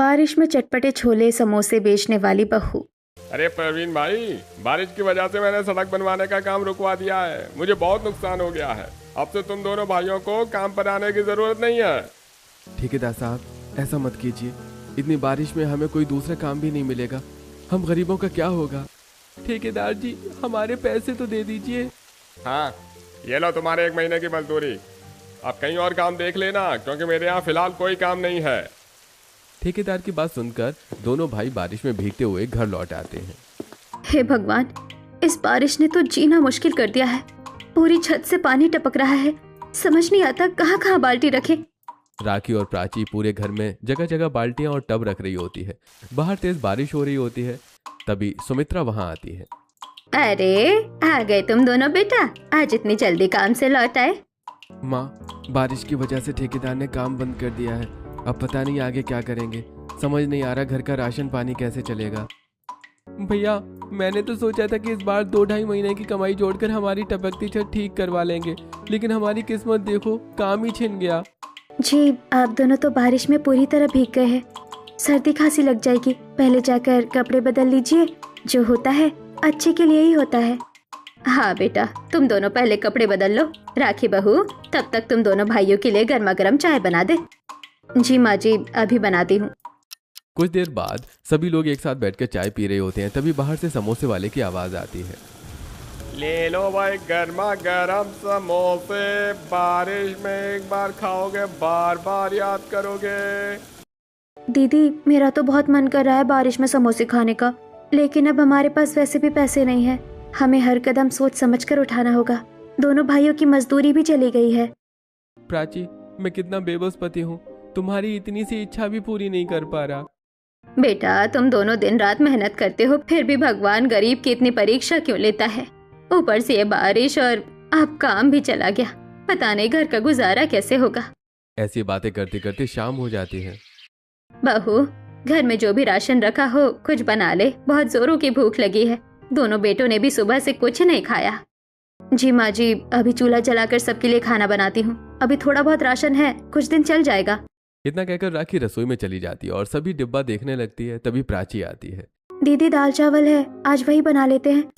बारिश में चटपटे छोले समोसे बेचने वाली बहू। अरे प्रवीण भाई, बारिश की वजह से मैंने सड़क बनवाने का काम रुकवा दिया है। मुझे बहुत नुकसान हो गया है। अब से तुम दोनों भाइयों को काम पर आने की जरूरत नहीं है। ठेकेदार साहब, ऐसा मत कीजिए। इतनी बारिश में हमें कोई दूसरा काम भी नहीं मिलेगा। हम गरीबों का क्या होगा? ठेकेदार जी, हमारे पैसे तो दे दीजिए। हाँ, ये लो तुम्हारे 1 महीने की मजदूरी। अब कहीं और काम देख लेना, क्योंकि मेरे यहाँ फिलहाल कोई काम नहीं है। ठेकेदार की बात सुनकर दोनों भाई बारिश में भीगते हुए घर लौट आते हैं। हे भगवान, इस बारिश ने तो जीना मुश्किल कर दिया है। पूरी छत से पानी टपक रहा है। समझ नहीं आता कहाँ कहाँ बाल्टी रखे। राखी और प्राची पूरे घर में जगह जगह बाल्टियां और टब रख रही होती है। बाहर तेज बारिश हो रही होती है। तभी सुमित्रा वहां आती है। अरे, आ गए तुम दोनों बेटा। आज इतनी जल्दी काम से लौट आए। माँ, बारिश की वजह से ठेकेदार ने काम बंद कर दिया है। अब पता नहीं आगे क्या करेंगे। समझ नहीं आ रहा घर का राशन पानी कैसे चलेगा। भैया, मैंने तो सोचा था कि इस बार 2-2.5 महीने की कमाई जोड़कर हमारी टपकती छत ठीक करवा लेंगे, लेकिन हमारी किस्मत देखो, काम ही छिन गया। जी, आप दोनों तो बारिश में पूरी तरह भीग गए हैं। सर्दी खांसी लग जाएगी। पहले जाकर कपड़े बदल लीजिए। जो होता है अच्छे के लिए ही होता है। हाँ बेटा, तुम दोनों पहले कपड़े बदल लो। राखी बहू, तब तक तुम दोनों भाइयों के लिए गर्मा गर्म चाय बना दे। जी माँ जी, अभी बनाती हूँ। कुछ देर बाद सभी लोग एक साथ बैठकर चाय पी रहे होते हैं। तभी बाहर से समोसे वाले की आवाज आती है। ले लो भाई गर्मा गर्म समोसे। बारिश में एक बार खाओगे, बार बार याद करोगे। दीदी, मेरा तो बहुत मन कर रहा है बारिश में समोसे खाने का, लेकिन अब हमारे पास वैसे भी पैसे नहीं है। हमें हर कदम सोच समझ कर उठाना होगा। दोनों भाइयों की मजदूरी भी चली गई है। प्राची, मैं कितना बेबस पति हूँ, तुम्हारी इतनी सी इच्छा भी पूरी नहीं कर पा रहा। बेटा, तुम दोनों दिन रात मेहनत करते हो, फिर भी भगवान गरीब की इतनी परीक्षा क्यों लेता है? ऊपर से ये बारिश, और अब काम भी चला गया। पता नहीं घर का गुजारा कैसे होगा। ऐसी बातें करते करते शाम हो जाती है। बहू, घर में जो भी राशन रखा हो कुछ बना ले। बहुत जोरों की भूख लगी है। दोनों बेटों ने भी सुबह से कुछ नहीं खाया। जी माँ जी, अभी चूल्हा जलाकर सबके लिए खाना बनाती हूँ। अभी थोड़ा बहुत राशन है, कुछ दिन चल जाएगा। इतना कहकर राखी रसोई में चली जाती है और सभी डिब्बा देखने लगती है। तभी प्राची आती है। दीदी, दाल चावल है, आज वही बना लेते हैं।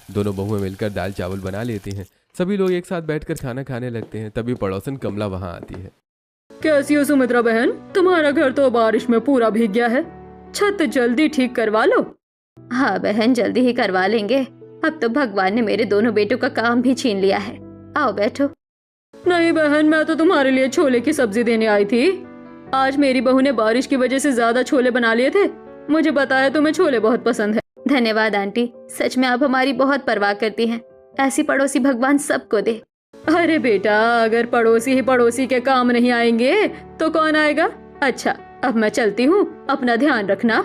दोनों बहुएं मिलकर दाल चावल बना लेती हैं। सभी लोग एक साथ बैठकर खाना खाने लगते हैं। तभी पड़ोसन कमला वहां आती है। कैसी हो सुमित्रा बहन? तुम्हारा घर तो बारिश में पूरा भीग गया है। छत जल्दी ठीक करवा लो। हाँ बहन, जल्दी ही करवा लेंगे। अब तो भगवान ने मेरे दोनों बेटों का काम भी छीन लिया है। आओ बैठो। नहीं बहन, मैं तो तुम्हारे लिए छोले की सब्जी देने आई थी। आज मेरी बहू ने बारिश की वजह से ज्यादा छोले बना लिए थे। मुझे पता है तुम्हें छोले बहुत पसंद है। धन्यवाद आंटी, सच में आप हमारी बहुत परवाह करती हैं। ऐसी पड़ोसी भगवान सबको दे। अरे बेटा, अगर पड़ोसी ही पड़ोसी के काम नहीं आएंगे तो कौन आएगा? अच्छा, अब मैं चलती हूँ, अपना ध्यान रखना।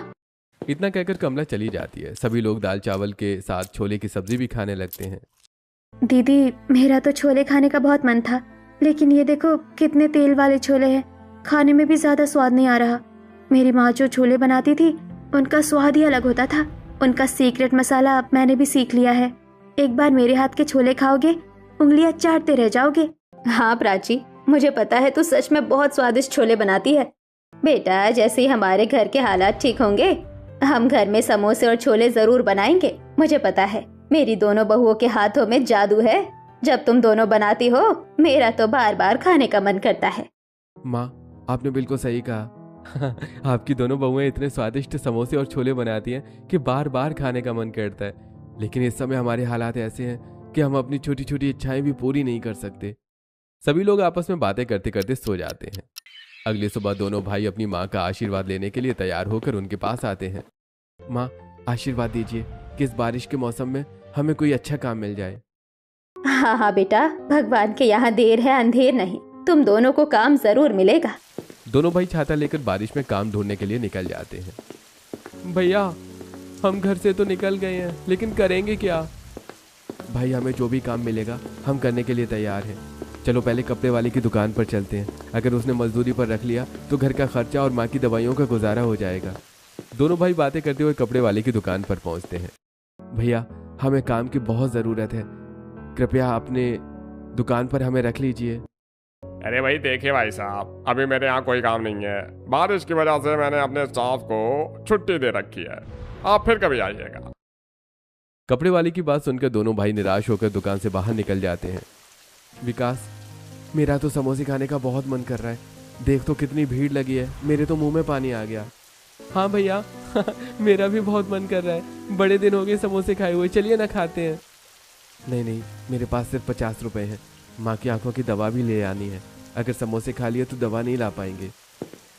इतना कहकर कमला चली जाती है। सभी लोग दाल चावल के साथ छोले की सब्जी भी खाने लगते हैं। दीदी, मेरा तो छोले खाने का बहुत मन था, लेकिन ये देखो कितने तेल वाले छोले हैं। खाने में भी ज्यादा स्वाद नहीं आ रहा। मेरी माँ जो छोले बनाती थी उनका स्वाद ही अलग होता था। उनका सीक्रेट मसाला अब मैंने भी सीख लिया है। एक बार मेरे हाथ के छोले खाओगे, उंगलियां चाटते रह जाओगे। हाँ प्राची, मुझे पता है तू सच में बहुत स्वादिष्ट छोले बनाती है। बेटा, जैसे ही हमारे घर के हालात ठीक होंगे, हम घर में समोसे और छोले जरूर बनाएंगे। मुझे पता है मेरी दोनों बहुओं के हाथों में जादू है। जब तुम दोनों बनाती हो, मेरा तो बार बार खाने का मन करता है। माँ, आपने बिल्कुल सही कहा। आपकी दोनों बहुएं इतने स्वादिष्ट समोसे और छोले बनाती हैं कि बार बार खाने का मन करता है। लेकिन इस समय हमारे हालात ऐसे हैं कि हम अपनी छोटी छोटी इच्छाएं भी पूरी नहीं कर सकते। सभी लोग आपस में बातें करते करते सो जाते हैं। अगली सुबह दोनों भाई अपनी माँ का आशीर्वाद लेने के लिए तैयार होकर उनके पास आते हैं। माँ, आशीर्वाद दीजिए कि इस बारिश के मौसम में हमें कोई अच्छा काम मिल जाए। हाँ हाँ बेटा, भगवान के यहाँ देर है अंधेर नहीं। तुम दोनों को काम जरूर मिलेगा। दोनों भाई छाता लेकर बारिश में काम ढूंढने के लिए निकल जाते हैं। भैया, हम घर से तो निकल गए हैं, लेकिन करेंगे क्या? भाई, हमें जो भी काम मिलेगा हम करने के लिए तैयार हैं। चलो पहले कपड़े वाले की दुकान पर चलते हैं। अगर उसने मजदूरी पर रख लिया तो घर का खर्चा और माँ की दवाइयों का गुजारा हो जाएगा। दोनों भाई बातें करते हुए कपड़े वाले की दुकान पर पहुंचते हैं। भैया, हमें काम की बहुत ज़रूरत है, कृपया अपने दुकान पर हमें रख लीजिए। अरे भाई देखिए भाई साहब, अभी मेरे यहाँ कोई काम नहीं है। बारिश की वजह से मैंने अपने स्टाफ को छुट्टी दे रखी है। आप फिर कभी आइएगा। कपड़े वाले की बात सुनकर दोनों भाई निराश होकर दुकान से बाहर निकल जाते हैं। विकास, मेरा तो समोसे खाने का बहुत मन कर रहा है। देख तो कितनी भीड़ लगी है, मेरे तो मुंह में पानी आ गया। हाँ भैया मेरा भी बहुत मन कर रहा है, बड़े दिन हो गए समोसे खाए हुए, चलिए ना खाते हैं। नहीं नहीं, मेरे पास सिर्फ 50 रुपए हैं, माँ की आंखों की दवा भी ले आनी है। अगर समोसे खा लिए तो दवा नहीं ला पाएंगे।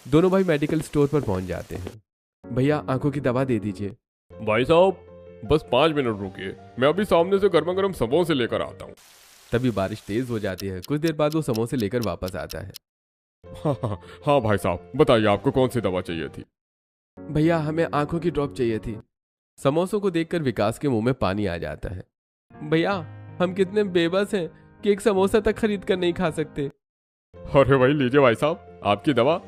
दोनों भाई मेडिकल स्टोर पर पहुंच जाते हैं। भैया आंखों की दवा दे दीजिए। भाई साहब बस 5 मिनट रुकिए, मैं अभी सामने से गर्मा गर्म समोसे लेकर आता हूँ। तभी बारिश तेज हो जाती है। कुछ देर बाद वो समोसे लेकर वापस आता है। हाँ भाई साहब बताइए, आपको कौन सी दवा चाहिए थी? भैया हमें आंखों की ड्रॉप चाहिए थी। समोसों को देखकर विकास के मुंह में पानी आ जाता है। भैया हम कितने बेबस हैं कि एक समोसा तक खरीद कर नहीं खा सकते। अरे भाई लीजिए भाई साहब आपकी दवा,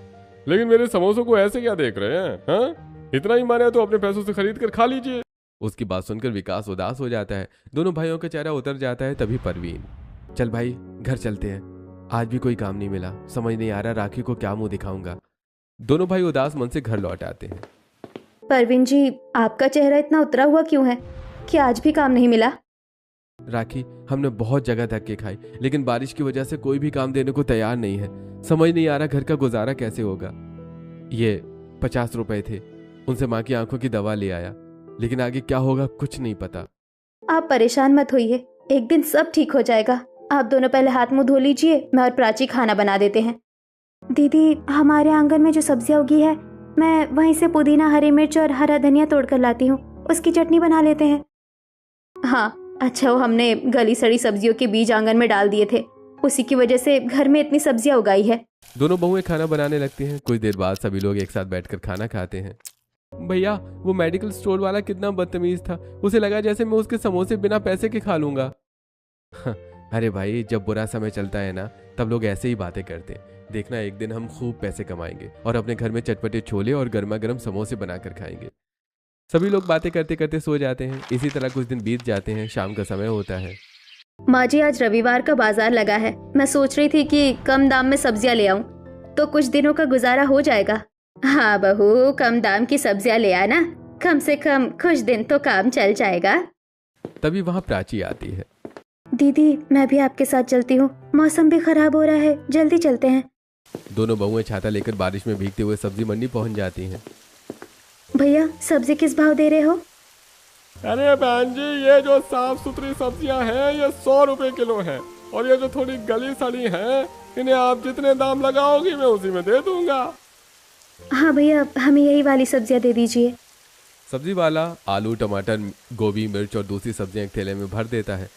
लेकिन मेरे समोसों को ऐसे क्या देख रहे हैं? हाँ, इतना ही माने तो अपने पैसों से खरीद कर खा लीजिए। उसकी बात सुनकर विकास उदास हो जाता है। दोनों भाइयों का चेहरा उतर जाता है। तभी परवीन, चल भाई घर चलते हैं, आज भी कोई काम नहीं मिला, समझ नहीं आ रहा राखी को क्या मुंह दिखाऊंगा। दोनों भाई उदास मन से घर लौट आते हैं। परवीन जी, आपका चेहरा इतना उतरा हुआ क्यों है कि आज भी काम नहीं मिला? राखी, हमने बहुत जगह धक्के खाए, लेकिन बारिश की वजह से कोई भी काम देने को तैयार नहीं है। समझ नहीं आ रहा घर का गुजारा कैसे होगा। ये 50 रुपए थे, उनसे माँ की आंखों की दवा ले आया, लेकिन आगे क्या होगा कुछ नहीं पता। आप परेशान मत होइए, एक दिन सब ठीक हो जाएगा। आप दोनों पहले हाथ मुंह धो लीजिए, मैं और प्राची खाना बना देते हैं। दीदी, हमारे आंगन में जो सब्जियां उगी है, मैं वहीं से पुदीना, हरी मिर्च और हरा धनिया तोड़ कर लाती हूँ, उसकी चटनी बना लेते हैं। हाँ अच्छा, वो हमने गली सड़ी सब्जियों के बीज आंगन में डाल दिए थे, उसी की वजह से घर में इतनी सब्जियां उगाई है। दोनों बहुएं खाना बनाने लगती हैं। कुछ देर बाद सभी लोग एक साथ बैठकर खाना खाते हैं। भैया वो मेडिकल स्टोर वाला कितना बदतमीज था, उसे लगा जैसे मैं उसके समोसे बिना पैसे के खा लूंगा। अरे भाई, जब बुरा समय चलता है ना, तब लोग ऐसे ही बातें करते हैं। देखना एक दिन हम खूब पैसे कमाएंगे और अपने घर में चटपटे छोले और गर्मा गर्म समोसे बनाकर खाएंगे। सभी लोग बातें करते करते सो जाते हैं। इसी तरह कुछ दिन बीत जाते हैं। शाम का समय होता है। माँ जी, आज रविवार का बाजार लगा है, मैं सोच रही थी कि कम दाम में सब्जियां ले आऊं, तो कुछ दिनों का गुजारा हो जाएगा। हाँ बहू, कम दाम की सब्जियां ले आना, कम से कम कुछ दिन तो काम चल जाएगा। तभी वहाँ प्राची आती है। दीदी, मैं भी आपके साथ चलती हूँ, मौसम भी खराब हो रहा है, जल्दी चलते हैं। दोनों बहुएं छाता लेकर बारिश में भीगते हुए सब्जी मंडी पहुंच जाती हैं। भैया सब्जी किस भाव दे रहे हो? अरे बहन जी, ये जो साफ सुथरी सब्जियां हैं ये 100 रुपए किलो हैं, और ये जो थोड़ी गली सड़ी हैं इन्हें आप जितने दाम लगाओगी मैं उसी में दे दूंगा। हाँ भैया, हमें यही वाली सब्जियां दे दीजिए। सब्जी वाला आलू, टमाटर, गोभी, मिर्च और दूसरी सब्जियां एक थैले में भर देता है।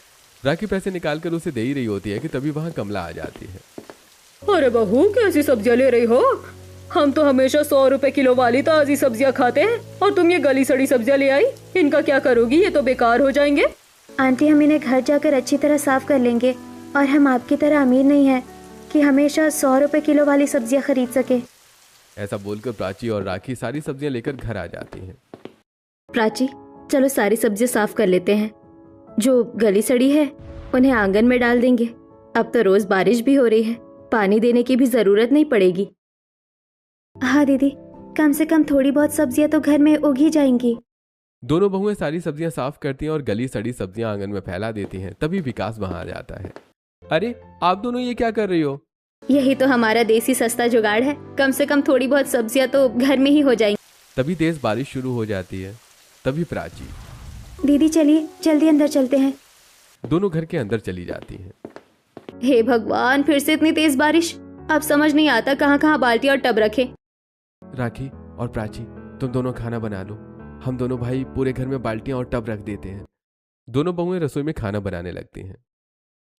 राखी पैसे निकालकर उसे दे ही रही होती है कि तभी वहाँ कमला आ जाती है। अरे बहू, कैसी सब्जियां ले रही हो? हम तो हमेशा 100 रुपए किलो वाली ताजी सब्जियां खाते हैं, और तुम ये गली सड़ी सब्जियां ले आई। इनका क्या करोगी? ये तो बेकार हो जाएंगे। आंटी, हम इन्हें घर जाकर अच्छी तरह साफ कर लेंगे, और हम आपकी तरह अमीर नहीं है कि हमेशा 100 रुपए किलो वाली सब्जियां खरीद सके। ऐसा बोलकर प्राची और राखी सारी सब्जियां लेकर घर आ जाती हैं। प्राची, चलो सारी सब्जियां साफ कर लेते हैं। जो गली सड़ी है उन्हें आंगन में डाल देंगे। अब तो रोज बारिश भी हो रही है, पानी देने की भी जरूरत नहीं पड़ेगी। हाँ दीदी, कम से कम थोड़ी बहुत सब्जियां तो घर में उग ही जाएंगी। दोनों बहुएं सारी सब्जियां साफ करती हैं और गली सड़ी सब्जियां आंगन में फैला देती हैं। तभी विकास वहां आ जाता है। अरे आप दोनों ये क्या कर रही हो? यही तो हमारा देसी सस्ता जुगाड़ है, कम से कम थोड़ी बहुत सब्जियां तो घर में ही हो जाएंगी। तभी तेज बारिश शुरू हो जाती है। तभी प्राची, दीदी चलिए जल्दी अंदर चलते हैं। दोनों घर के अंदर चली जाती हैं। हे भगवान, फिर से इतनी तेज बारिश, अब समझ नहीं आता कहाँ कहाँ बाल्टी और टब रखे। राखी और प्राची, तुम दोनों खाना बना लो, हम दोनों भाई पूरे घर में बाल्टियां और टब रख देते हैं। दोनों बहुएं रसोई में खाना बनाने लगती हैं।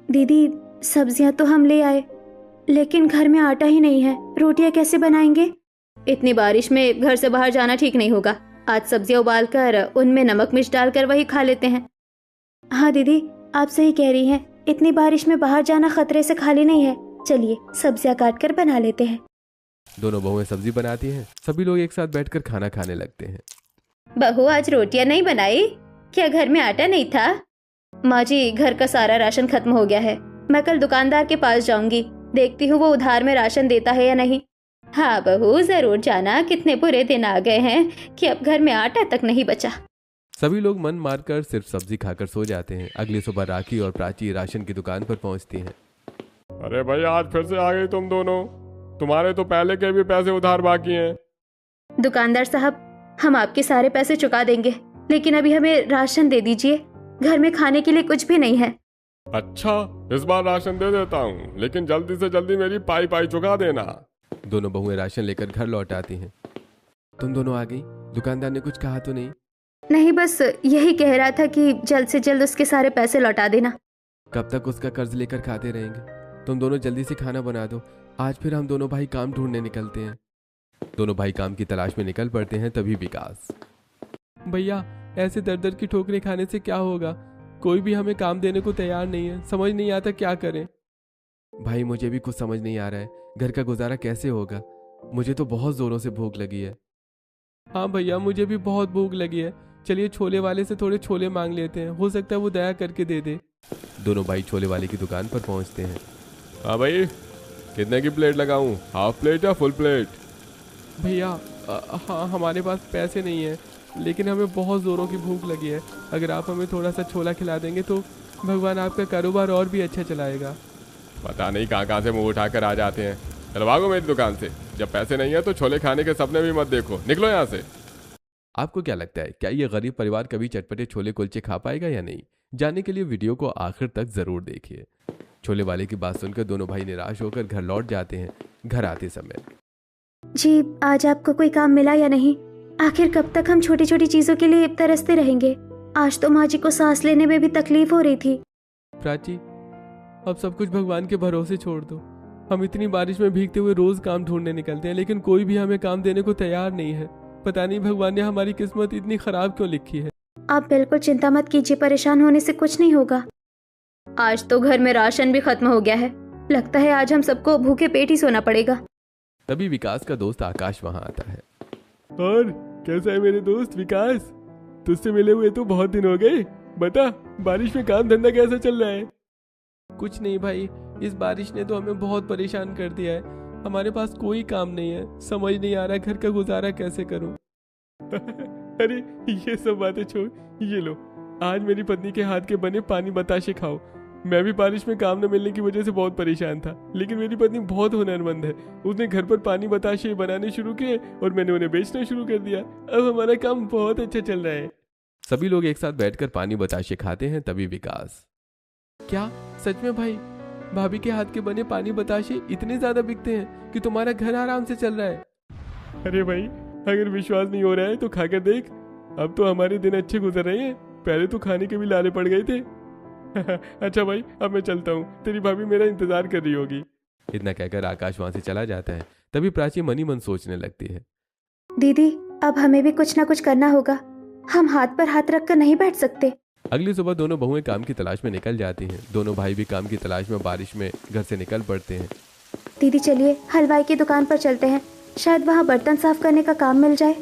दीदी, सब्जियां तो हम ले आए, लेकिन घर में आटा ही नहीं है, रोटियां कैसे बनाएंगे? इतनी बारिश में घर से बाहर जाना ठीक नहीं होगा। आज सब्जियां उबाल कर उनमें नमक मिर्च डालकर वही खा लेते हैं। हाँ दीदी, आप सही कह रही हैं, इतनी बारिश में बाहर जाना खतरे से खाली नहीं है। चलिए सब्जियां काट कर बना लेते हैं। दोनों बहुएं सब्जी बनाती हैं। सभी लोग एक साथ बैठकर खाना खाने लगते हैं। बहू, आज रोटियां नहीं बनाई क्या? घर में आटा नहीं था? माँ जी, घर का सारा राशन खत्म हो गया है, मैं कल दुकानदार के पास जाऊंगी, देखती हूँ वो उधार में राशन देता है या नहीं। हाँ बहू, जरूर जाना, कितने बुरे दिन आ गए हैं कि अब घर में आटा तक नहीं बचा। सभी लोग मन मारकर सिर्फ सब्जी खाकर सो जाते हैं। अगली सुबह राखी और प्राची राशन की दुकान पर पहुंचती हैं। अरे भाई, आज फिर से आ गई तुम दोनों। तुम्हारे तो पहले के भी पैसे उधार बाकी हैं। दुकानदार साहब, हम आपके सारे पैसे चुका देंगे, लेकिन अभी हमें राशन दे दीजिए, घर में खाने के लिए कुछ भी नहीं है। अच्छा, इस बार राशन दे देता हूँ, लेकिन जल्दी से जल्दी मेरी पाई पाई चुका देना। दोनों बहुएं राशन लेकर घर लौट आती हैं। तुम दोनों आ गई? दुकानदार ने कुछ कहा तो नहीं? नहीं, बस यही कह रहा था कि जल्द से जल्द उसके सारे पैसे लौटा देना। कब तक उसका कर्ज लेकर खाते रहेंगे? तुम दोनों जल्दी से खाना बना दो, आज फिर हम दोनों भाई काम ढूंढने निकलते हैं। दोनों भाई काम की तलाश में निकल पड़ते हैं। तभी विकास, भैया ऐसे दर दर की ठोकरें खाने से क्या होगा? कोई भी हमें काम देने को तैयार नहीं है, समझ नहीं आता क्या करें। भाई मुझे भी कुछ समझ नहीं आ रहा है, घर का गुजारा कैसे होगा? मुझे तो बहुत जोरों से भूख लगी है। हाँ भैया, मुझे भी बहुत भूख लगी है। चलिए छोले वाले से थोड़े छोले मांग लेते हैं, हो सकता है वो दया करके दे दे। दोनों भाई छोले वाले की दुकान पर पहुंचते हैं। हाँ भाई, कितने की प्लेट लगाऊं? हाफ प्लेट या फुल प्लेट? भैया हाँ, हमारे पास पैसे नहीं है, लेकिन हमें बहुत ज़ोरों की भूख लगी है। अगर आप हमें थोड़ा सा छोला खिला देंगे तो भगवान आपका कारोबार और भी अच्छा चलाएगा। पता नहीं कहाँ कहाँ से मुंह उठाकर आ जाते हैं। चलो भागो मेरी दुकान से। जब पैसे नहीं है तो छोले खाने के सपने भी मत देखो, निकलो यहाँ से। आपको क्या लगता है, क्या ये गरीब परिवार कभी चटपटे छोले कुलचे खा पाएगा या नहीं? जानने के लिए वीडियो को आखिर तक जरूर देखिए। छोले वाले की बात सुनकर दोनों भाई निराश होकर घर लौट जाते हैं। घर आते समय, जी आज आपको कोई काम मिला या नहीं? आखिर कब तक हम छोटी छोटी चीजों के लिए तरसते रहेंगे? आज तो माँ जी को सांस लेने में भी तकलीफ हो रही थी। प्राची अब सब कुछ भगवान के भरोसे छोड़ दो। हम इतनी बारिश में भीगते हुए रोज काम ढूंढने निकलते हैं, लेकिन कोई भी हमें काम देने को तैयार नहीं है। पता नहीं भगवान ने हमारी किस्मत इतनी खराब क्यों लिखी है। आप बिल्कुल चिंता मत कीजिए, परेशान होने से कुछ नहीं होगा। आज तो घर में राशन भी खत्म हो गया है, लगता है आज हम सबको भूखे पेट ही सोना पड़ेगा। तभी विकास का दोस्त आकाश वहां आता है। और कैसा है मेरे दोस्त विकास? तुझसे मिले हुए तो बहुत दिन हो गए। बता, बारिश में काम धंधा कैसा चल रहा है? कुछ नहीं भाई, इस बारिश ने तो हमें बहुत परेशान कर दिया है। हमारे पास कोई काम नहीं है, समझ नहीं आ रहा घर का गुजारा कैसे करूं। अरे ये सब बातें छोड़, ये लो आज मेरी पत्नी के हाथ के बने पानी बताशे खाओ। मैं भी बारिश में काम न मिलने की वजह से बहुत परेशान था, लेकिन मेरी पत्नी बहुत हुनरमंद है। उसने घर पर पानी बताशे बनाने शुरू किए और मैंने उन्हें बेचना शुरू कर दिया। अब हमारा काम बहुत अच्छा चल रहा है। सभी लोग एक साथ बैठकर पानी बताशे खाते हैं। तभी विकास, क्या सच में भाई भाभी के हाथ के बने पानी बताशे इतने ज्यादा बिकते हैं कि तुम्हारा घर आराम से चल रहा है? अरे भाई, अगर विश्वास नहीं हो रहा है तो खाकर देख। अब तो हमारे दिन अच्छे गुजर रहे हैं, पहले तो खाने के भी लाले पड़ गए थे। अच्छा भाई, अब मैं चलता हूँ, तेरी भाभी मेरा इंतजार कर रही होगी। इतना कहकर आकाश वहां से चला जाता है। तभी प्राची मनी मन सोचने लगती है। दीदी अब हमें भी कुछ ना कुछ करना होगा, हम हाथ पर हाथ रख कर नहीं बैठ सकते। अगली सुबह दोनों बहुएं काम की तलाश में निकल जाती हैं। दोनों भाई भी काम की तलाश में बारिश में घर से निकल पड़ते हैं। दीदी चलिए हलवाई की दुकान पर चलते हैं, शायद वहाँ बर्तन साफ करने का काम मिल जाए।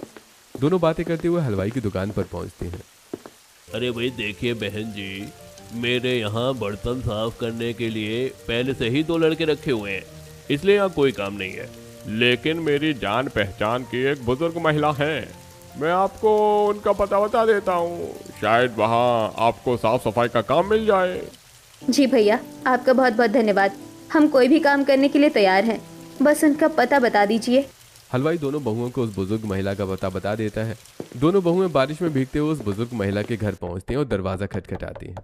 दोनों बातें करते हुए हलवाई की दुकान पर पहुंचते हैं। अरे भाई देखिए बहन जी, मेरे यहाँ बर्तन साफ करने के लिए पहले से ही 2 लड़के रखे हुए हैं, इसलिए यहाँ कोई काम नहीं है। लेकिन मेरी जान पहचान की एक बुजुर्ग महिला है, मैं आपको उनका पता बता देता हूँ, शायद वहाँ आपको साफ सफाई का काम मिल जाए। जी भैया, आपका बहुत बहुत धन्यवाद। हम कोई भी काम करने के लिए तैयार हैं, बस उनका पता बता दीजिए। हलवाई दोनों बहुओं को उस बुजुर्ग महिला का पता बता देता है। दोनों बहुएं बारिश में भीगते हुए उस बुजुर्ग महिला के घर पहुंचती हैं और दरवाजा खटखटाती हैं।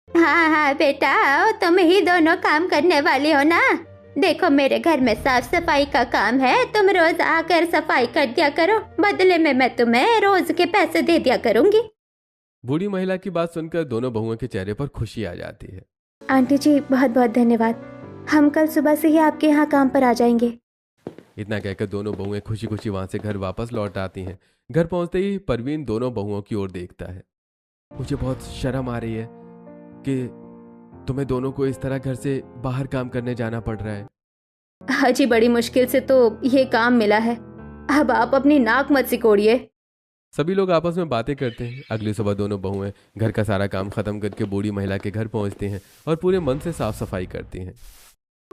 हाँ हाँ बेटा, तुम ही दोनों काम करने वाली हो ना? देखो मेरे घर में साफ सफाई का काम है, तुम रोज आकर सफाई कर दिया करो, बदले में मैं तुम्हें रोज के पैसे दे दिया करूंगी। बूढ़ी महिला की बात सुनकर दोनों बहुओं के चेहरे पर खुशी आ जाती है। आंटी जी बहुत बहुत धन्यवाद, हम कल सुबह से ही आपके यहाँ काम पर आ जाएंगे। इतना कहकर दोनों बहुएं खुशी खुशी वहां से घर वापस लौट आती हैं। घर पहुंचते ही परवीन दोनों बहुओं की ओर देखता है। मुझे बहुत शर्म आ रही है कि तुम्हें दोनों को इस तरह घर से बाहर काम करने जाना पड़ रहा है। हाँ जी, बड़ी मुश्किल से तो ये काम मिला है, अब आप अपनी नाक मत सिकोड़िए। सभी लोग आपस में बातें करते हैं। अगली सुबह दोनों बहुएं घर का सारा काम खत्म करके बूढ़ी महिला के घर पहुंचती हैं और पूरे मन से साफ सफाई करती हैं।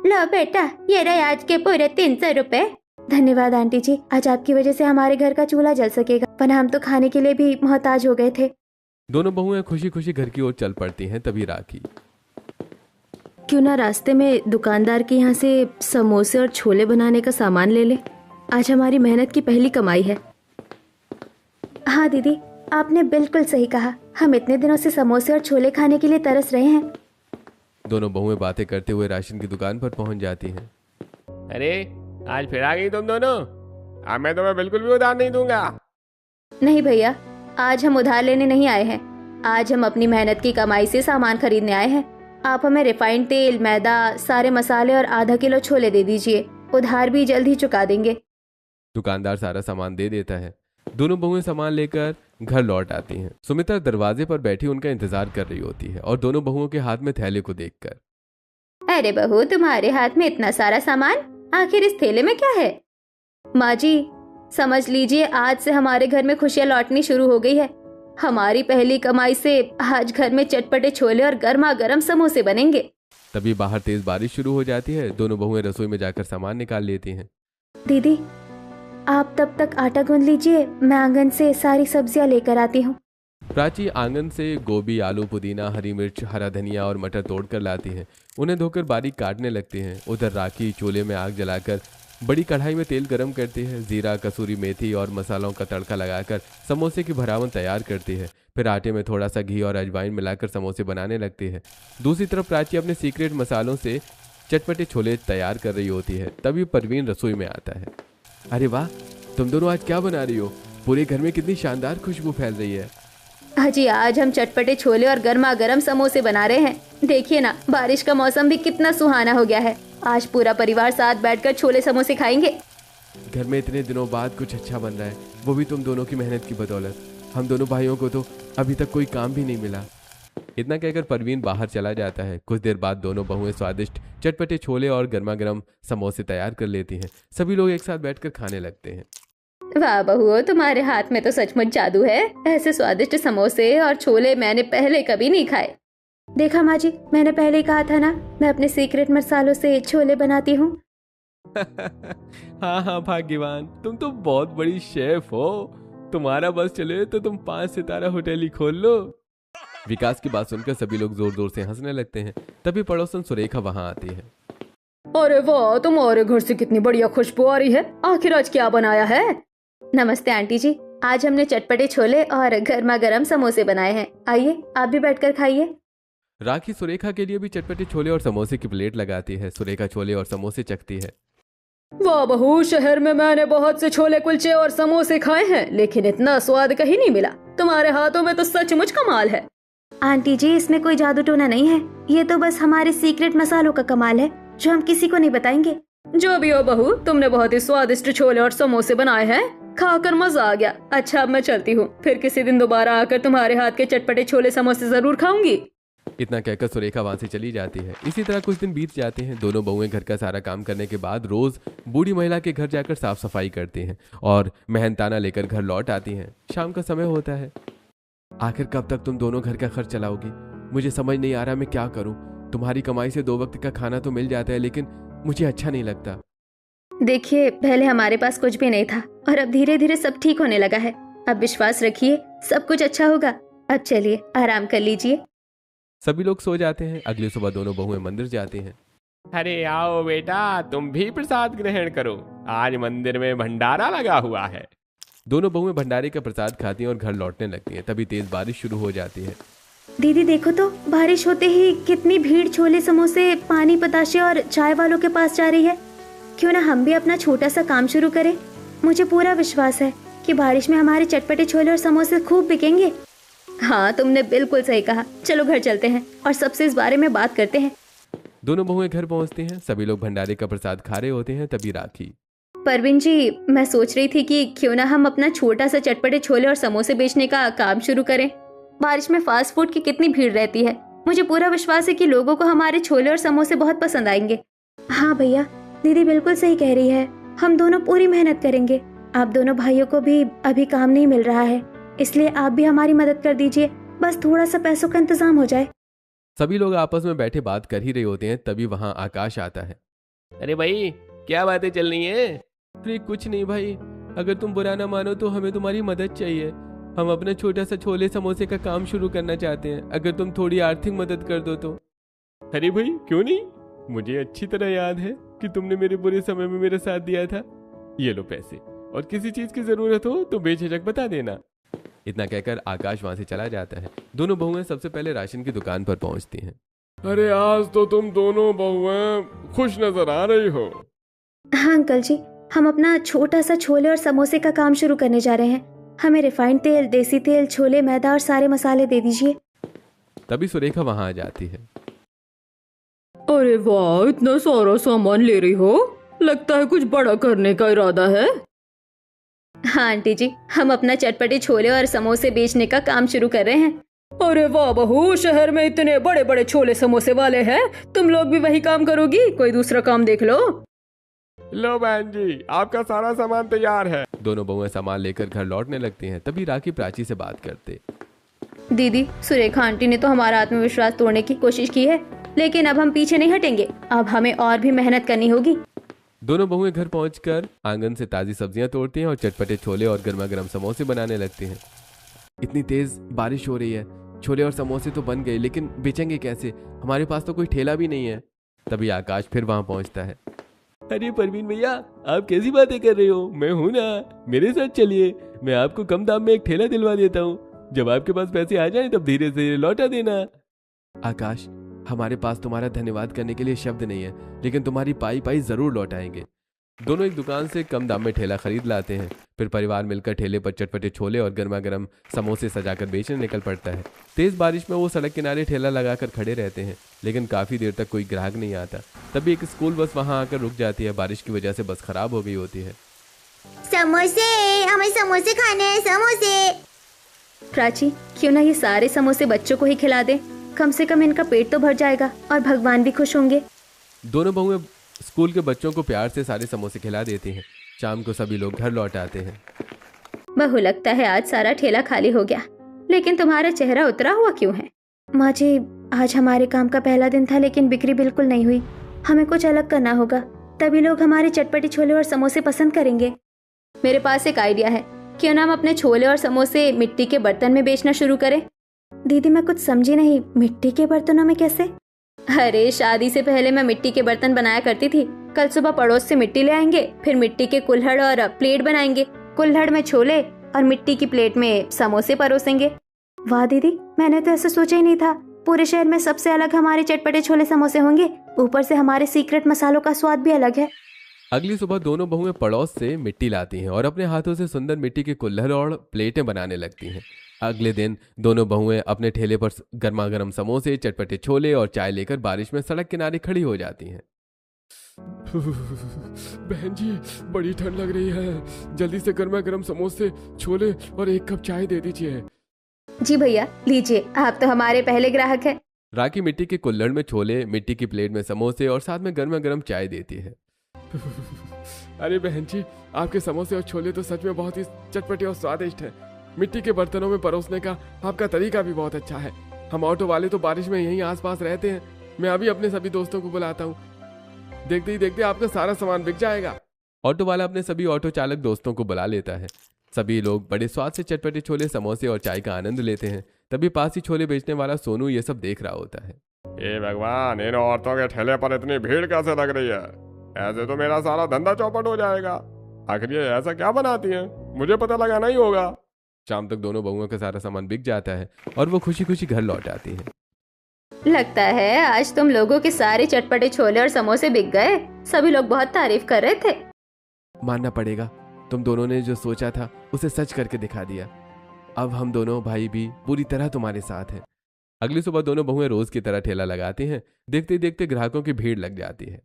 लो बेटा, ये रहे आज के पूरे 300 रुपए। धन्यवाद आंटी जी, आज आपकी वजह से हमारे घर का चूल्हा जल सकेगा, वरना हम तो खाने के लिए भी मोहताज हो गए थे। दोनों बहुएं खुशी खुशी घर की ओर चल पड़ती हैं। तभी राखी, क्यों ना रास्ते में दुकानदार के यहाँ से समोसे और छोले बनाने का सामान ले ले। आज हमारी मेहनत की पहली कमाई है। हाँ दीदी, आपने बिल्कुल सही कहा, हम इतने दिनों से समोसे और छोले खाने के लिए तरस रहे हैं। दोनों बहुएं बातें करते हुए राशन की दुकान पर पहुंच जाती हैं। अरे आज फिर आ गई तुम दोनों। अब मैं तुम्हें बिल्कुल भी उधार नहीं दूंगा। नहीं भैया, आज हम उधार लेने नहीं आए हैं, आज हम अपनी मेहनत की कमाई से सामान खरीदने आए हैं। आप हमें रिफाइंड तेल, मैदा, सारे मसाले और आधा किलो छोले दे दीजिए, उधार भी जल्द ही चुका देंगे। दुकानदार सारा सामान दे देता है। दोनों बहुएं सामान लेकर घर लौट आती हैं। सुमित्रा दरवाजे पर बैठी उनका इंतजार कर रही होती है और दोनों बहुओं के हाथ में थैले को देखकर, अरे बहू, तुम्हारे हाथ में इतना सारा सामान, आखिर इस थैले में क्या है? माँ जी, समझ लीजिए आज से हमारे घर में खुशियाँ लौटनी शुरू हो गई है। हमारी पहली कमाई से आज घर में चटपटे छोले और गर्मा गर्म समोसे बनेंगे। तभी बाहर तेज बारिश शुरू हो जाती है। दोनों बहुएं रसोई में जाकर सामान निकाल लेती हैं। दीदी, आप तब तक आटा गूंद लीजिए, मैं आंगन से सारी सब्जियां लेकर आती हूँ। प्राची आंगन से गोभी, आलू, पुदीना, हरी मिर्च, हरा धनिया और मटर तोड़कर लाती है। उन्हें धोकर बारीक काटने लगती हैं। उधर राखी चूल्हे में आग जलाकर बड़ी कढ़ाई में तेल गरम करती है। जीरा, कसूरी मेथी और मसालों का तड़का लगाकर समोसे की भरावन तैयार करती है। फिर आटे में थोड़ा सा घी और अजवाइन मिलाकर समोसे बनाने लगती है। दूसरी तरफ प्राची अपने सीक्रेट मसालों से चटपटे छोले तैयार कर रही होती है। तभी परवीन रसोई में आता है। अरे वाह, तुम दोनों आज क्या बना रही हो? पूरे घर में कितनी शानदार खुशबू फैल रही है। जी, आज हम चटपटे छोले और गर्मा गर्म समोसे बना रहे हैं। देखिए ना, बारिश का मौसम भी कितना सुहाना हो गया है। आज पूरा परिवार साथ बैठकर छोले समोसे खाएंगे। घर में इतने दिनों बाद कुछ अच्छा बन रहा है, वो भी तुम दोनों की मेहनत की बदौलत। हम दोनों भाइयों को तो अभी तक कोई काम भी नहीं मिला। इतना कहकर परवीन बाहर चला जाता है। कुछ देर बाद दोनों बहुएं स्वादिष्ट चटपटे छोले और गर्मा गर्म समोसे तैयार कर लेती हैं। सभी लोग एक साथ बैठकर खाने लगते हैं। वाह बहू, तुम्हारे हाथ में तो सचमुच जादू है। ऐसे स्वादिष्ट समोसे और छोले मैंने पहले कभी नहीं खाए। देखा माँ जी, मैंने पहले ही कहा था ना, मैं अपने सीक्रेट मसालों से छोले बनाती हूँ। हाँ हाँ भाग्यवान, तुम तो बहुत बड़ी शेफ हो। तुम्हारा बस चले तो तुम 5 सितारा होटल ही खोल लो। विकास की बात सुनकर सभी लोग जोर जोर से हंसने लगते हैं। तभी पड़ोसन सुरेखा वहां आती है। अरे वाह, तुम्हारे घर से कितनी बढ़िया खुशबू आ रही है। आखिर आज क्या बनाया है? नमस्ते आंटी जी, आज हमने चटपटे छोले और गर्मा गर्म समोसे बनाए हैं। आइए, आप भी बैठकर खाइए। राखी सुरेखा के लिए भी चटपटे छोले और समोसे की प्लेट लगाती है। सुरेखा छोले और समोसे चखती है। वाह बहू, शहर में मैंने बहुत से छोले कुलचे और समोसे खाए हैं, लेकिन इतना स्वाद कहीं नहीं मिला। तुम्हारे हाथों में तो सचमुच कमाल है। आंटी जी, इसमें कोई जादू टोना नहीं है, ये तो बस हमारे सीक्रेट मसालों का कमाल है, जो हम किसी को नहीं बताएंगे। जो भी हो बहू, तुमने बहुत ही स्वादिष्ट छोले और समोसे बनाए हैं, खाकर मजा आ गया। अच्छा, अब मैं चलती हूँ, फिर किसी दिन दोबारा आकर तुम्हारे हाथ के चटपटे छोले समोसे जरूर खाऊंगी। इतना कहकर सुरेखा वहां से चली जाती है। इसी तरह कुछ दिन बीत जाते हैं। दोनों बहुएं घर का सारा काम करने के बाद रोज बूढ़ी महिला के घर जाकर साफ सफाई करती हैं और मेहनताना लेकर घर लौट आती हैं। शाम का समय होता है। आखिर कब तक तुम दोनों घर का खर्च चलाओगी? मुझे समझ नहीं आ रहा मैं क्या करूं। तुम्हारी कमाई से 2 वक्त का खाना तो मिल जाता है, लेकिन मुझे अच्छा नहीं लगता। देखिए, पहले हमारे पास कुछ भी नहीं था और अब धीरे धीरे सब ठीक होने लगा है। अब विश्वास रखिए, सब कुछ अच्छा होगा। अब चलिए, आराम कर लीजिए। सभी लोग सो जाते हैं। अगली सुबह दोनों बहुएं मंदिर जाती हैं। अरे आओ बेटा, तुम भी प्रसाद ग्रहण करो, आज मंदिर में भंडारा लगा हुआ है। दोनों बहुएं भंडारे का प्रसाद खाती हैं और घर लौटने लगती हैं। तभी तेज बारिश शुरू हो जाती है। दीदी देखो तो, बारिश होते ही कितनी भीड़ छोले समोसे, पानी बताशे और चाय वालों के पास जा रही है। क्यों ना हम भी अपना छोटा सा काम शुरू करें। मुझे पूरा विश्वास है कि बारिश में हमारे चटपटे छोले और समोसे खूब बिकेंगे। हाँ, तुमने बिल्कुल सही कहा। चलो घर चलते हैं और सबसे इस बारे में बात करते हैं। दोनों बहुएं घर पहुंचती हैं। सभी लोग भंडारे का प्रसाद खा रहे होते हैं। तभी राखी, परवीन जी, मैं सोच रही थी कि क्यों ना हम अपना छोटा सा चटपटे छोले और समोसे बेचने का काम शुरू करें। बारिश में फास्ट फूड की कितनी भीड़ रहती है। मुझे पूरा विश्वास है कि लोगों को हमारे छोले और समोसे बहुत पसंद आएंगे। हाँ भैया, दीदी बिल्कुल सही कह रही है। हम दोनों पूरी मेहनत करेंगे। आप दोनों भाइयों को भी अभी काम नहीं मिल रहा है, इसलिए आप भी हमारी मदद कर दीजिए। बस थोड़ा सा पैसों का इंतजाम हो जाए। सभी लोग आपस में बैठे बात कर ही रहे होते हैं। तभी वहां आकाश आता है। अरे भाई क्या बातें चल रही हैं? अरे कुछ नहीं भाई, अगर तुम बुरा ना मानो तो हमें तुम्हारी मदद चाहिए। हम अपना छोटा सा छोले समोसे का काम शुरू करना चाहते हैं, अगर तुम थोड़ी आर्थिक मदद कर दो तो। अरे भाई क्यों नहीं, मुझे अच्छी तरह याद है कि तुमने मेरे बुरे समय में मेरा साथ दिया था। ये लो पैसे, और किसी चीज की जरूरत हो तो बेझिझक बता देना। इतना कहकर आकाश वहां से चला जाता है। दोनों बहुएं सबसे पहले राशन की दुकान पर पहुंचती हैं। अरे आज तो तुम दोनों बहुएं खुश नजर आ रही हो। हाँ अंकल जी, हम अपना छोटा सा छोले और समोसे का काम शुरू करने जा रहे हैं। हमें रिफाइंड तेल, देसी तेल, छोले, मैदा और सारे मसाले दे दीजिए। तभी सुरेखा वहां आ जाती है। अरे वाह, इतना सारा सामान ले रही हो, लगता है कुछ बड़ा करने का इरादा है। हाँ आंटी जी, हम अपना चटपटे छोले और समोसे बेचने का काम शुरू कर रहे हैं। अरे वाह बहू, शहर में इतने बड़े बड़े छोले समोसे वाले हैं, तुम लोग भी वही काम करोगी? कोई दूसरा काम देख लो। लो बहन जी, आपका सारा सामान तैयार है। दोनों बहुएं सामान लेकर घर लौटने लगती हैं। तभी राखी प्राची से बात करते। दीदी, सुरेखा आंटी ने तो हमारा आत्मविश्वास तोड़ने की कोशिश की है, लेकिन अब हम पीछे नहीं हटेंगे। अब हमें और भी मेहनत करनी होगी। दोनों बहुएं घर पहुंचकर आंगन से ताजी सब्जियां तोड़ती हैं और चटपटे छोले और गर्मा गर्म समोसे बनाने लगती हैं। इतनी तेज बारिश हो रही है, छोले और समोसे तो बन गए, लेकिन बेचेंगे कैसे? हमारे पास तो कोई ठेला भी नहीं है। तभी आकाश फिर वहां पहुंचता है। अरे परवीन भैया, आप कैसी बातें कर रहे हो? मैं हूं ना, मेरे साथ चलिए, मैं आपको कम दाम में एक ठेला दिलवा देता हूँ। जब आपके पास पैसे आ जाएं तब धीरे धीरे लौटा देना। आकाश, हमारे पास तुम्हारा धन्यवाद करने के लिए शब्द नहीं है, लेकिन तुम्हारी पाई पाई जरूर लौटाएंगे। दोनों एक दुकान से कम दाम में ठेला खरीद लाते हैं। फिर परिवार मिलकर ठेले पर चटपटे छोले और गर्मा गर्म समोसे सजाकर बेचने निकल पड़ता है। तेज बारिश में वो सड़क किनारे ठेला लगाकर खड़े रहते हैं, लेकिन काफी देर तक कोई ग्राहक नहीं आता। तभी एक स्कूल बस वहां आकर रुक जाती है। बारिश की वजह से बस खराब हो गई होती है। समोसे, हमें समोसे खाने हैं, समोसे। प्राची, क्यों ना ये सारे समोसे बच्चों को ही खिला दे, कम से कम इनका पेट तो भर जाएगा और भगवान भी खुश होंगे। दोनों बहुएं स्कूल के बच्चों को प्यार से सारे समोसे खिला देती हैं। शाम को सभी लोग घर लौट आते हैं। बहू, लगता है आज सारा ठेला खाली हो गया, लेकिन तुम्हारा चेहरा उतरा हुआ क्यों है? माँ जी, आज हमारे काम का पहला दिन था, लेकिन बिक्री बिल्कुल नहीं हुई। हमें कुछ अलग करना होगा, तभी लोग हमारे चटपटे छोले और समोसे पसंद करेंगे। मेरे पास एक आइडिया है, क्यों ना हम अपने छोले और समोसे मिट्टी के बर्तन में बेचना शुरू करें? दीदी, मैं कुछ समझी नहीं, मिट्टी के बर्तनों में कैसे? अरे शादी से पहले मैं मिट्टी के बर्तन बनाया करती थी। कल सुबह पड़ोस से मिट्टी ले आएंगे, फिर मिट्टी के कुल्हड़ और प्लेट बनाएंगे। कुल्हड़ में छोले और मिट्टी की प्लेट में समोसे परोसेंगे। वाह दीदी, मैंने तो ऐसा सोचा ही नहीं था। पूरे शहर में सबसे अलग हमारे चटपटे छोले समोसे होंगे, ऊपर से हमारे सीक्रेट मसालों का स्वाद भी अलग है। अगली सुबह दोनों बहुएं पड़ोस से मिट्टी लाती हैं और अपने हाथों से सुंदर मिट्टी के कुल्हड़ और प्लेटें बनाने लगती हैं। अगले दिन दोनों बहुएं अपने ठेले पर गर्मा गर्म समोसे, चटपटे छोले और चाय लेकर बारिश में सड़क किनारे खड़ी हो जाती हैं। बहन जी, बड़ी ठंड लग रही है, जल्दी से गर्मा गर्म समोसे, छोले और एक कप चाय दे दीजिए। जी भैया, लीजिए, आप तो हमारे पहले ग्राहक हैं। राखी मिट्टी के कुल्हड़ में छोले, मिट्टी की प्लेट में समोसे और साथ में गर्मा गर्म चाय देती है। अरे बहन जी, आपके समोसे और छोले तो सच में बहुत ही चटपटे और स्वादिष्ट हैं। मिट्टी के बर्तनों में परोसने का आपका तरीका भी बहुत अच्छा है। हम ऑटो वाले तो बारिश में यहीं आसपास रहते हैं। मैं अभी अपने सभी दोस्तों को बुलाता हूँ, देखते ही देखते आपका सारा सामान बिक जाएगा। ऑटो वाला अपने सभी ऑटो चालक दोस्तों को बुला लेता है। सभी लोग बड़े स्वाद से चटपटे छोले, समोसे और चाय का आनंद लेते हैं। तभी पास ही छोले बेचने वाला सोनू ये सब देख रहा होता है। हे भगवान, इन औरतों के ठेले पर इतनी भीड़ कैसे लग रही है? ऐसे तो मेरा सारा धंधा चौपट हो जाएगा। आखिर ये ऐसा क्या बनाती हैं? मुझे पता लगाना ही होगा। शाम तक दोनों बहुओं का सारा सामान बिक जाता है और वो खुशी खुशी घर लौट आती हैं। लगता है आज तुम लोगों के सारे चटपटे छोले और समोसे बिक गए। सभी लोग बहुत तारीफ कर रहे थे। मानना पड़ेगा, तुम दोनों ने जो सोचा था उसे सच करके दिखा दिया। अब हम दोनों भाई भी पूरी तरह तुम्हारे साथ हैं। अगली सुबह दोनों बहुएं रोज की तरह ठेला लगाती हैं। देखते देखते ग्राहकों की भीड़ लग जाती है।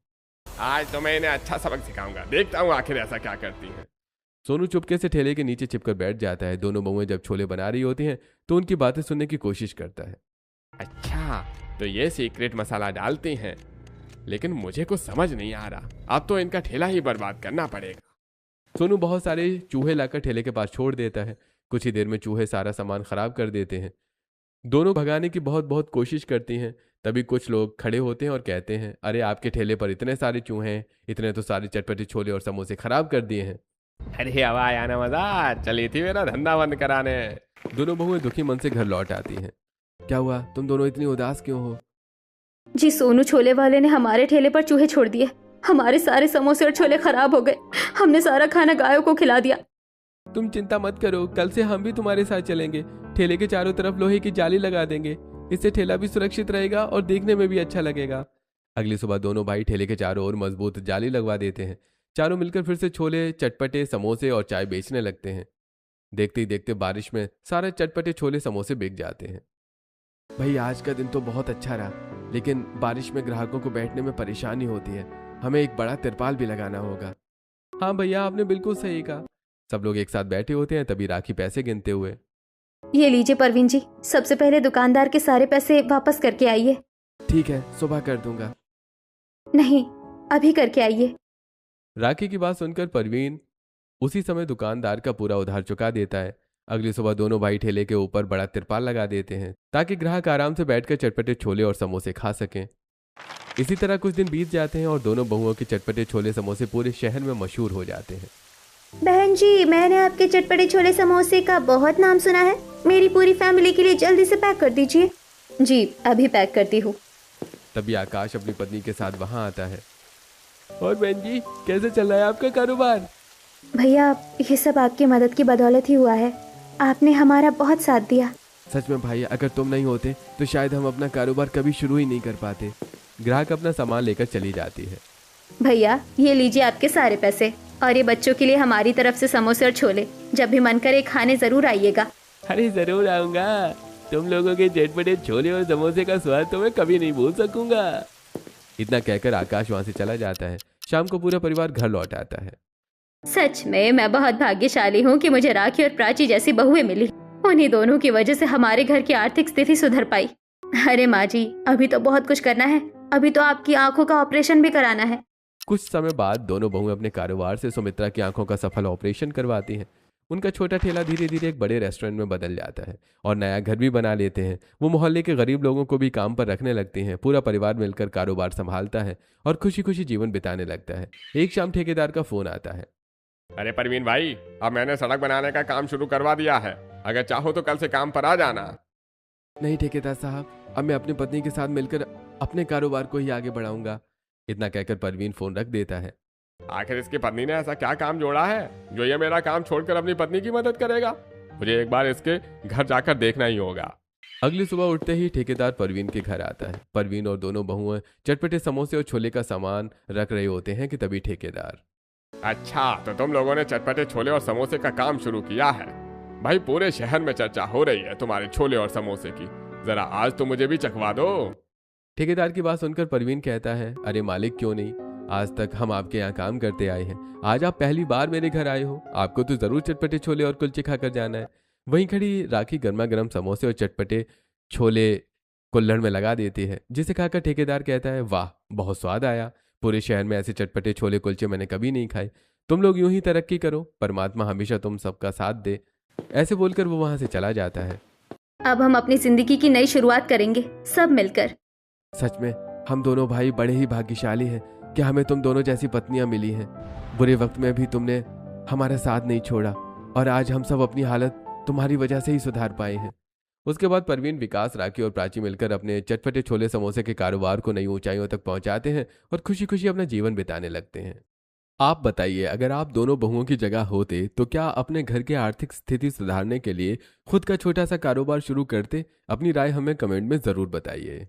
आज तो मैं इन्हें अच्छा सबक सिखाऊंगा, देखता हूँ आखिर ऐसा क्या करती हैं। सोनू चुपके से ठेले के नीचे छिपकर बैठ जाता है। दोनों बहुएं जब छोले बना रही होती हैं तो उनकी बातें सुनने की कोशिश करता है। अच्छा, तो ये सीक्रेट मसाला डालती हैं, लेकिन मुझे कुछ समझ नहीं आ रहा। अब तो इनका ठेला ही बर्बाद करना पड़ेगा। सोनू बहुत सारे चूहे लाकर ठेले के पास छोड़ देता है। कुछ ही देर में चूहे सारा सामान खराब कर देते हैं। दोनों भगाने की बहुत बहुत कोशिश करती हैं। तभी कुछ लोग खड़े होते हैं और कहते हैं, अरे आपके ठेले पर इतने सारे चूहे हैं, इतने तो सारे चटपटे छोले और समोसे खराब कर दिए हैं। अरे अब आया ना मजा, चली थी मेरा धंधा बंद कराने। दोनों बहुएं दुखी मन से घर लौट आती हैं। क्या हुआ, तुम दोनों इतनी उदास क्यों हो? जी सोनू छोले वाले ने हमारे ठेले पर चूहे छोड़ दिए, हमारे सारे समोसे और छोले खराब हो गए, हमने सारा खाना गायों को खिला दिया। तुम चिंता मत करो, कल से हम भी तुम्हारे साथ चलेंगे। ठेले के चारों तरफ लोहे की जाली लगा देंगे, इससे ठेला भी सुरक्षित रहेगा और देखने में भी अच्छा लगेगा। अगली सुबह दोनों भाई ठेले के चारों ओर मजबूत जाली लगवा देते हैं। चारों मिलकर फिर से छोले, चटपटे, समोसे और चाय बेचने लगते हैं। देखते ही देखते बारिश में सारे चटपटे छोले समोसे बिक जाते हैं। भाई आज का दिन तो बहुत अच्छा रहा, लेकिन बारिश में ग्राहकों को बैठने में परेशानी होती है, हमें एक बड़ा तिरपाल भी लगाना होगा। हाँ भैया, आपने बिल्कुल सही कहा। सब लोग एक साथ बैठे होते हैं, तभी राखी पैसे गिनते हुए, ये लीजिए परवीन जी, सबसे पहले दुकानदार के सारे पैसे वापस करके आइए। ठीक है, सुबह कर दूंगा। नहीं, अभी करके आइए। राखी की बात सुनकर परवीन उसी समय दुकानदार का पूरा उधार चुका देता है। अगली सुबह दोनों भाई ठेले के ऊपर बड़ा तिरपाल लगा देते हैं ताकि ग्राहक आराम से बैठकर चटपटे छोले और समोसे खा सकें। इसी तरह कुछ दिन बीत जाते हैं और दोनों बहुओं के चटपटे छोले समोसे पूरे शहर में मशहूर हो जाते हैं। बहन जी, मैंने आपके चटपटे छोले समोसे का बहुत नाम सुना है, मेरी पूरी फैमिली के लिए जल्दी से पैक कर दीजिए। जी अभी पैक करती हूँ। तभी आकाश अपनी पत्नी के साथ वहां आता है। और बहन जी, कैसे चल रहा है आपका कारोबार? भैया, ये सब आपकी मदद की बदौलत ही हुआ है, आपने हमारा बहुत साथ दिया। सच में भाई, अगर तुम नहीं होते तो शायद हम अपना कारोबार कभी शुरू ही नहीं कर पाते। ग्राहक अपना सामान लेकर चली जाती है। भैया ये लीजिए आपके सारे पैसे, और ये बच्चों के लिए हमारी तरफ से समोसे और छोले, जब भी मन करे खाने जरूर आइएगा। अरे जरूर आऊंगा, तुम लोगों के चटपटे छोले और समोसे का स्वाद तो मैं कभी नहीं भूल सकूंगा। इतना कहकर आकाश वहां से चला जाता है। शाम को पूरा परिवार घर लौट आता है। सच में मैं बहुत भाग्यशाली हूँ कि मुझे राखी और प्राची जैसी बहुएं मिली। उन्हीं दोनों की वजह से हमारे घर की आर्थिक स्थिति सुधर पाई। अरे माँ जी, अभी तो बहुत कुछ करना है, अभी तो आपकी आंखों का ऑपरेशन भी कराना है। कुछ समय बाद दोनों बहुएं अपने कारोबार से सुमित्रा की आंखों का सफल ऑपरेशन करवाती हैं। उनका छोटा ठेला धीरे धीरे एक बड़े रेस्टोरेंट में बदल जाता है और नया घर भी बना लेते हैं। वो मोहल्ले के गरीब लोगों को भी काम पर रखने लगते हैं। पूरा परिवार मिलकर कारोबार संभालता है और खुशी खुशी जीवन बिताने लगता है। एक शाम ठेकेदार का फोन आता है। अरे परवीन भाई, अब मैंने सड़क बनाने का काम शुरू करवा दिया है, अगर चाहो तो कल से काम पर आ जाना। नहीं ठेकेदार साहब, अब मैं अपनी पत्नी के साथ मिलकर अपने कारोबार को ही आगे बढ़ाऊंगा। इतना कहकर परवीन फोन रख देता है। आखिर इसकी पत्नी ने ऐसा क्या काम जोड़ा है जो ये मेरा काम छोड़कर अपनी पत्नी की मदद करेगा? मुझे एक बार इसके घर जाकर देखना ही होगा। अगली सुबह उठते ही ठेकेदार परवीन के घर आता है। परवीन और दोनों बहुएं चटपटे समोसे और छोले का सामान रख रहे होते हैं कि तभी ठेकेदार, अच्छा, तो तुम लोगों ने चटपटे छोले और समोसे का काम शुरू किया है। भाई पूरे शहर में चर्चा हो रही है तुम्हारे छोले और समोसे की, जरा आज तो मुझे भी चखवा दो। ठेकेदार की बात सुनकर परवीन कहता है, अरे मालिक क्यों नहीं, आज तक हम आपके यहाँ काम करते आए हैं, आज आप पहली बार मेरे घर आए हो, आपको तो जरूर चटपटे छोले और कुलचे खाकर जाना है। वहीं खड़ी राखी गर्मा गर्म समोसे और चटपटे छोले कुल्हड़ में लगा देती है, जिसे खाकर ठेकेदार कहता है, वाह बहुत स्वाद आया, पूरे शहर में ऐसे चटपटे छोले कुलचे मैंने कभी नहीं खाए। तुम लोग यूं ही तरक्की करो, परमात्मा हमेशा तुम सबका साथ दे। ऐसे बोलकर वो वहां से चला जाता है। अब हम अपनी जिंदगी की नई शुरुआत करेंगे सब मिलकर। सच में हम दोनों भाई बड़े ही भाग्यशाली हैं कि हमें तुम दोनों जैसी पत्नियां मिली हैं। बुरे वक्त में भी तुमने हमारा साथ नहीं छोड़ा और आज हम सब अपनी हालत तुम्हारी वजह से ही सुधार पाए हैं। उसके बाद परवीन, विकास, राखी और प्राची मिलकर अपने चटपटे छोले समोसे के कारोबार को नई ऊंचाइयों तक पहुंचाते हैं और खुशी खुशी अपना जीवन बिताने लगते हैं। आप बताइए, अगर आप दोनों बहुओं की जगह होते तो क्या अपने घर की आर्थिक स्थिति सुधारने के लिए खुद का छोटा सा कारोबार शुरू करते? अपनी राय हमें कमेंट में जरूर बताइए।